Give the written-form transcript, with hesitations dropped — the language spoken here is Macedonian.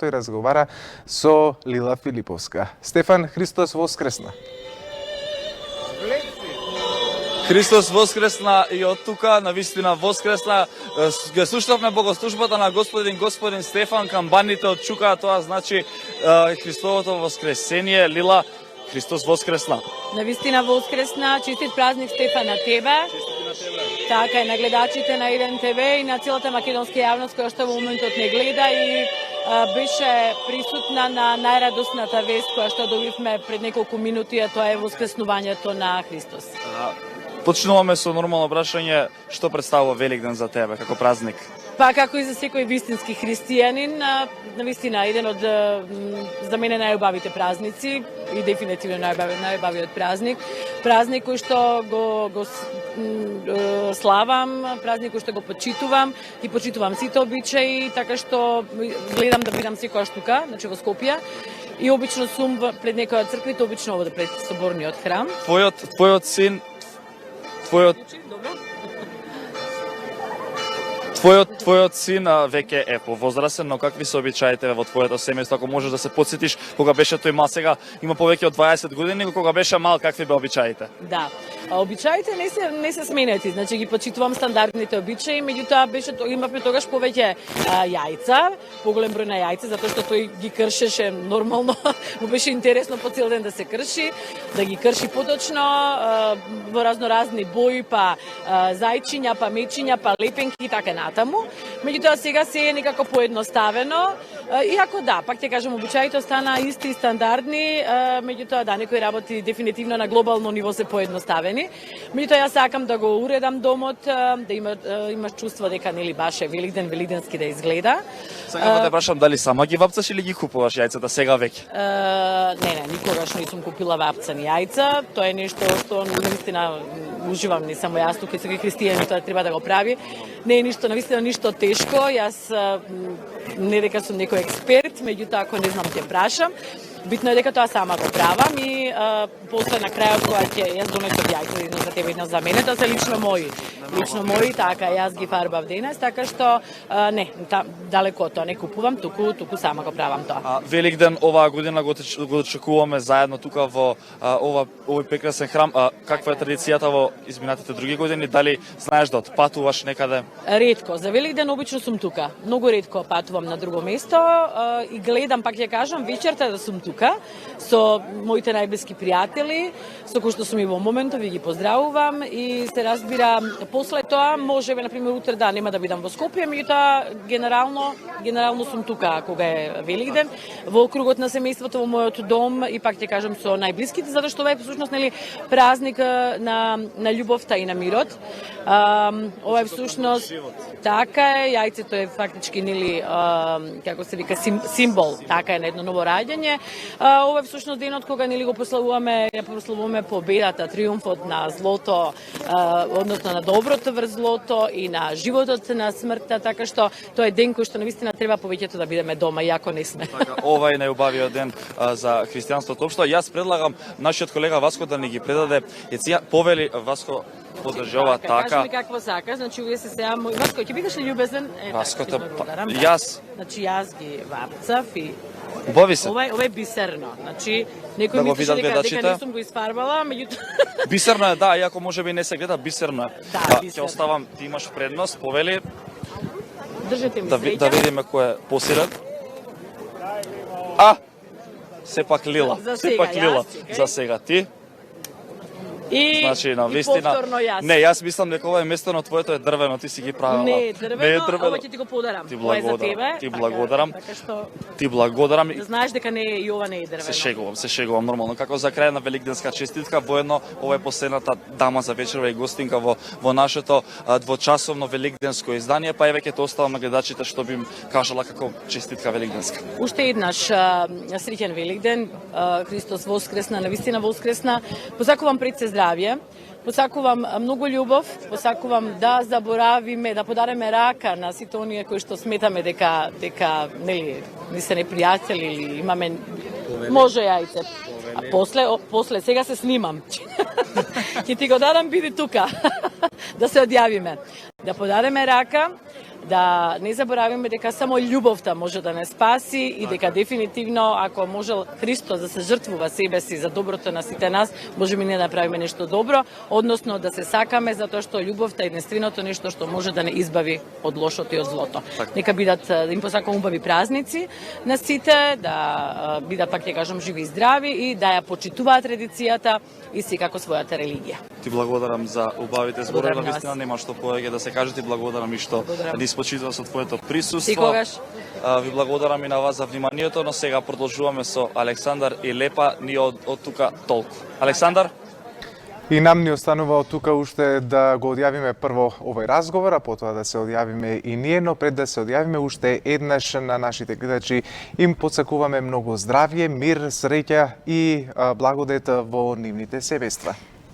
тој разговара со Лила Филиповска. Стефан, Христос воскресна! Христос воскресна и од тука, навистина воскресна. Ге слушнавме богослужбата на Господин Стефан камбаните од Чука, тоа значи Христовото воскресение. Лила, Христос воскресна. Навистина воскресна, честит празник Стефан на тебе. Така и на гледачите на Еден ТВ и на целата македонска јавност која што во моментот не гледа и беше присутна на најрадосната вест која што добивме пред неколку минути, а тоа е воскреснувањето на Христос. Почнуваме со нормално прашање, што представува Великден за тебе како празник? Па како и за секој вистински христијанин, навистина еден од за мене најубавите празници и дефинитивно најубавиот празник. Празник кој што го славам, празник кој што го почитувам и почитувам сите обичаи, така што гледам да бидам секогаш тука, значи во Скопје. И обично сум пред некоја црква, обично овде пред соборниот храм. Твојот син Твојот син веќе е повозрасен, но какви се обичаите во твоето семејство? Ако можеш да се потсетиш кога беше тој мал, сега има повеќе од 20 години, кога беше мал, какви бе обичаите? Да. Обичаите не се сменети, значи ги почитувам стандардните обичаи, меѓутоа имавме тогаш повеќе јајца, поголем број на јајца, затоа што тој ги кршеше нормално, му беше интересно по цел ден да се крши, да ги крши поточно во разноразни бои, па зајчиња, па мечиња, па лепенки и така натаму. Меѓутоа сега се е некако поедноставено, иако да, пак ќе кажам, обичаите остана исти и стандардни, меѓутоа да, некои работи дефинитивно на глобално ниво се поедноставени. Меѓутоа јас сакам да го уредам домот, да имаш чувство дека нели баш е великденски да изгледа. Сега да те прашам дали сама ги вапцаш или ги купуваш јајцата сега веќе? Не, никогаш не сум купила вапцани јајца. Тоа е нешто што наистина уживам, не само јас, тука и секој христијанин тоа треба да го прави. Не е навистина ништо тешко. Јас не дека сум некој експерт, меѓутоа ако не знам ќе прашам. Битно е дека тоа сама го правам и после на крајот кога ќе јас донесов јајца, едно за тебе, едно за мене, тоа се лично мои, така јас ги фарбав денес, така што не, далеко од тоа не купувам, туку сама го правам тоа. Великден оваа година го очекуваме заедно тука во овој прекрасен храм. Каква е традицијата во изминатите други години? Дали знаеш да отпатуваш некаде? Ретко, за Великден обично сум тука. Многу ретко патувам на друго место и гледам, пак ќе кажам, вечерта да сум тука со моите најблиски пријатели, со кои што сум и во моментов и ги поздравувам и се разбира после тоа можеме на пример утре да нема да бидам во Скопје, меѓутоа генерално сум тука кога е Великден во округот на семејството во мојот дом и пак ќе кажам со најблиските, затоа што ова е всушност нели празник на љубовта и на мирот. Ова е всушност така е, јајцето е фактички нели како се вика символ, така е на едно ново раѓање. Ова е всушност денот кога нели го прославуваме победата, триумфот на злото, односно на доброто врз злото и на животот на смртта, така што тоа е ден кој што навистина треба повеќето да бидеме дома, иако не сме. Така, ова е најубавиот ден за христијанството општо. Јас предлагам нашиот колега Васко да ни ги предаде повели. Васко, подржи ова така. Кажи ми какво сакаш, значи увие се сега Васко, ќе бидеш ли љубезен? Ваското, јас. Значи јас ги вапцав и убави се. Ова е бисерно. Значи некој мислеше дека не сум го испарбала, меѓутоа бисерно е, да, иако можеби не се гледа, бисерно е. Да, ќе оставам, ти имаш предност, повели. Држете ми среќа. Да видиме кој е посеред. Сепак Лила. За сега ти. И значи, на вистина, не, јас мислам дека ова е местено, твоето е дрвено, ти си ги правила. Не е дрвено, ова ќе ти го подарам. Ова е за тебе. Ти благодарам. Така што ти благодарам. Да знаеш дека не е и ова не е дрвено. Се шегувам нормално. Како за крај на великденска честитка, воедно ова е последната дама за вечерва и гостинка во нашето двочасовно великденско издание, па еве ќе те оставам на гледачите што би им кажала како честитка великденска. Уште еднаш среќен Великден, Христос воскресна, навистина воскресна. Посакувам пред се здравје, посакувам многу љубов, посакувам да заборавиме, да подареме рака на сите оние кои што сметаме дека нели ни се непријатели или имаме може јајце. А после сега се снимам. Ќе ти го дадам, биди тука. Да се одјавиме. Да подареме рака, да не заборавиме дека само љубовта може да не спаси и дека дефинитивно ако можел Христос да се жртвува себе си за доброто на сите нас, можеме ние да направиме нешто добро, односно да се сакаме затоа што љубовта е единственото нешто што може да не избави од лошото и од злото. Нека бидат, да им посакам убави празници на сите, да бидат, пак ќе кажам, живи и здрави и да ја почитуваат традицијата и секако својата религија. Ти благодарам за убавите зборови, Благодарам на вас. навистина нема што повеќе да се каже, ти благодарам и што Благодарам. ни спочитува со твоето присуство. Секогаш. Ви благодарам и на вас за вниманието, но сега продолжуваме со Александар и Лепа, ние од тука толку. Александар? И нам ни останува од тука уште да го одјавиме прво овој разговор, а потоа да се одјавиме и ние, но пред да се одјавиме уште еднаш на нашите гледачи им подсакуваме многу здравје, мир, среќа и благодет во нивните себества.